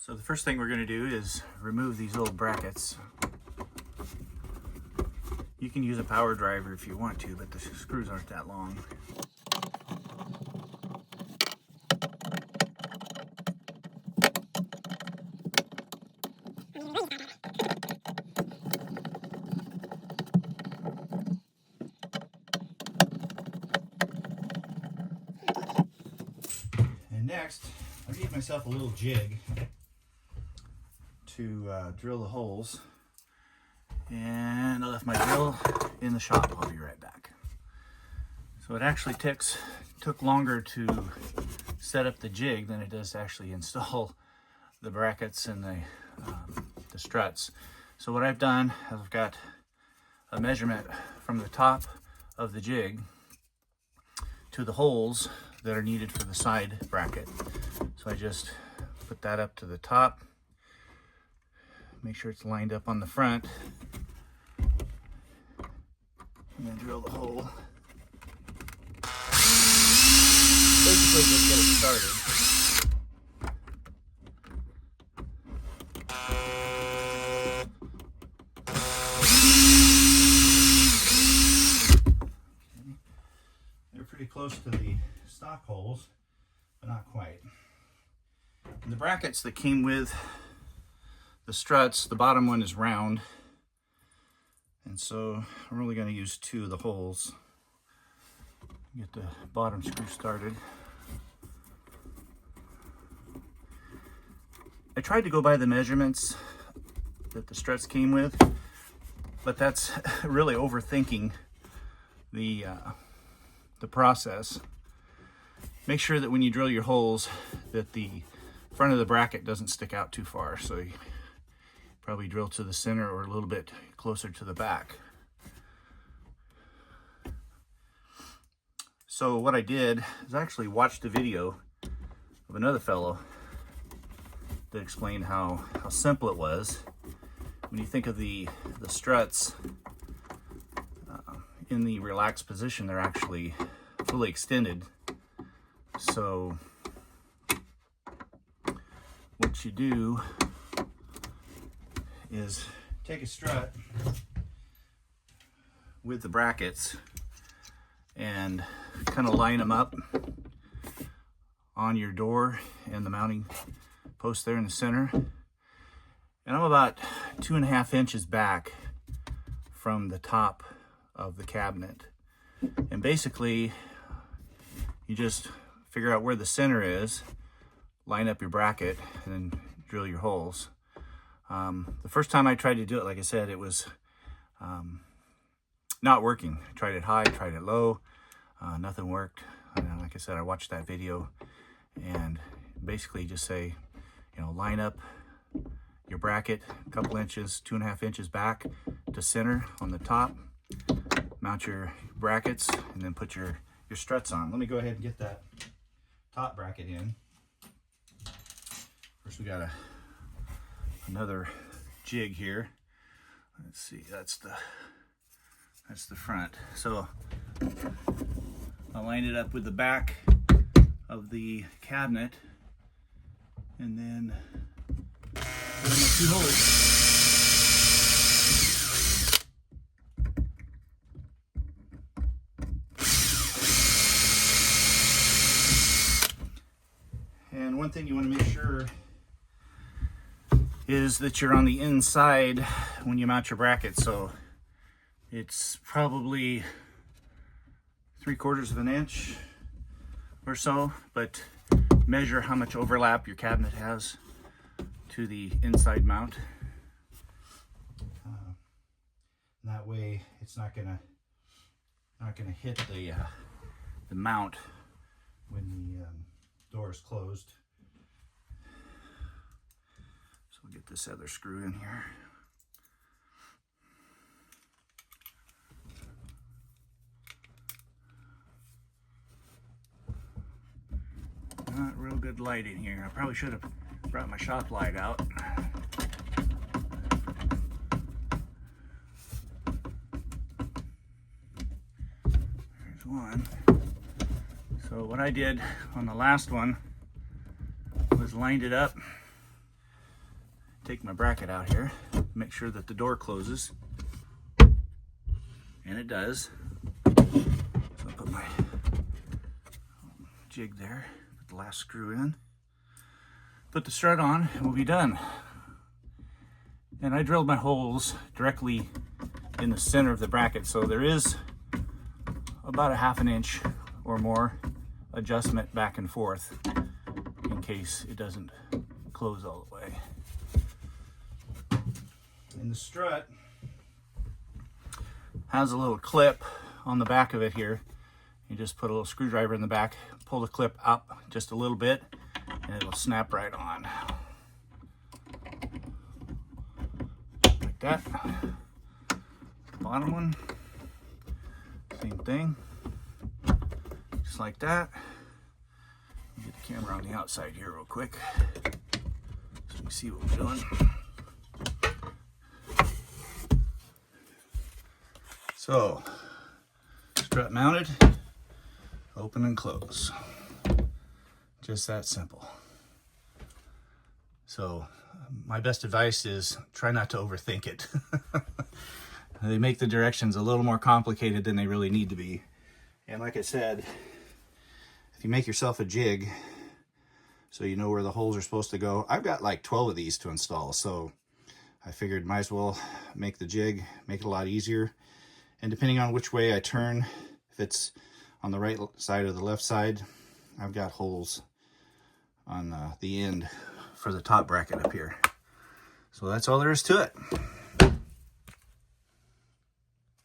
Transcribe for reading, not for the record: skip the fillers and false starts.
So the first thing we're going to do is remove these little brackets. You can use a power driver if you want to, but the screws aren't that long. And next, I gave myself a little jig to drill the holes, and I left my drill in the shop. I'll be right back. So it actually took longer to set up the jig than it does to actually install the brackets and the struts. So what I've done is I've got a measurement from the top of the jig to the holes that are needed for the side bracket. So I just put that up to the top, make sure it's lined up on the front, and then drill the hole. Basically just get it started. Okay. They're pretty close to the stock holes, but not quite. And the brackets that came with the struts, the bottom one is round, and so I'm really going to use two of the holes. Get the bottom screw started. I tried to go by the measurements that the struts came with, but that's really overthinking the process. Make sure that when you drill your holes that the front of the bracket doesn't stick out too far. So you probably drill to the center or a little bit closer to the back. So what I did is I actually watched a video of another fellow that explained how simple it was. When you think of the struts in the relaxed position, they're actually fully extended. So what you do is take a strut with the brackets and kind of line them up on your door and the mounting post there in the center. And I'm about 2.5 inches back from the top of the cabinet. And basically, you just figure out where the center is, line up your bracket, and then drill your holes. The first time I tried to do it, like I said, it was not working. I tried it high, tried it low, nothing worked. And like I said, I watched that video, and basically just say, line up your bracket a couple inches, 2.5 inches back to center on the top, mount your brackets, and then put your struts on. Let me go ahead and get that top bracket in. First we got another jig here. Let's see, that's the front. So I'll line it up with the back of the cabinet, and then put in my two holes. And one thing you want to make sure is that you're on the inside when you mount your bracket. So it's probably 3/4 of an inch or so, but measure how much overlap your cabinet has to the inside mount. That way it's not gonna hit the mount when the door is closed. So we'll get this other screw in here. Not real good light in here. I probably should have brought my shop light out. There's one. So what I did on the last one was lined it up take my bracket out here, make sure that the door closes, and it does. So I'll put my jig there, put the last screw in, put the strut on, and we'll be done. And I drilled my holes directly in the center of the bracket, so there is about a 1/2 inch or more adjustment back and forth in case it doesn't close all the way. And the strut has a little clip on the back of it here. You just put a little screwdriver in the back, pull the clip up just a little bit, and it'll snap right on. Like that. Bottom one, same thing, just like that. Get the camera on the outside here real quick so you can see what we're doing. So, strut mounted, open and close. Just that simple. So, my best advice is try not to overthink it. They make the directions a little more complicated than they really need to be. And like I said, if you make yourself a jig so you know where the holes are supposed to go, I've got like 12 of these to install, so I figured might as well make the jig, make it a lot easier. And depending on which way I turn, if it's on the right side or the left side, I've got holes on the end for the top bracket up here. So that's all there is to it.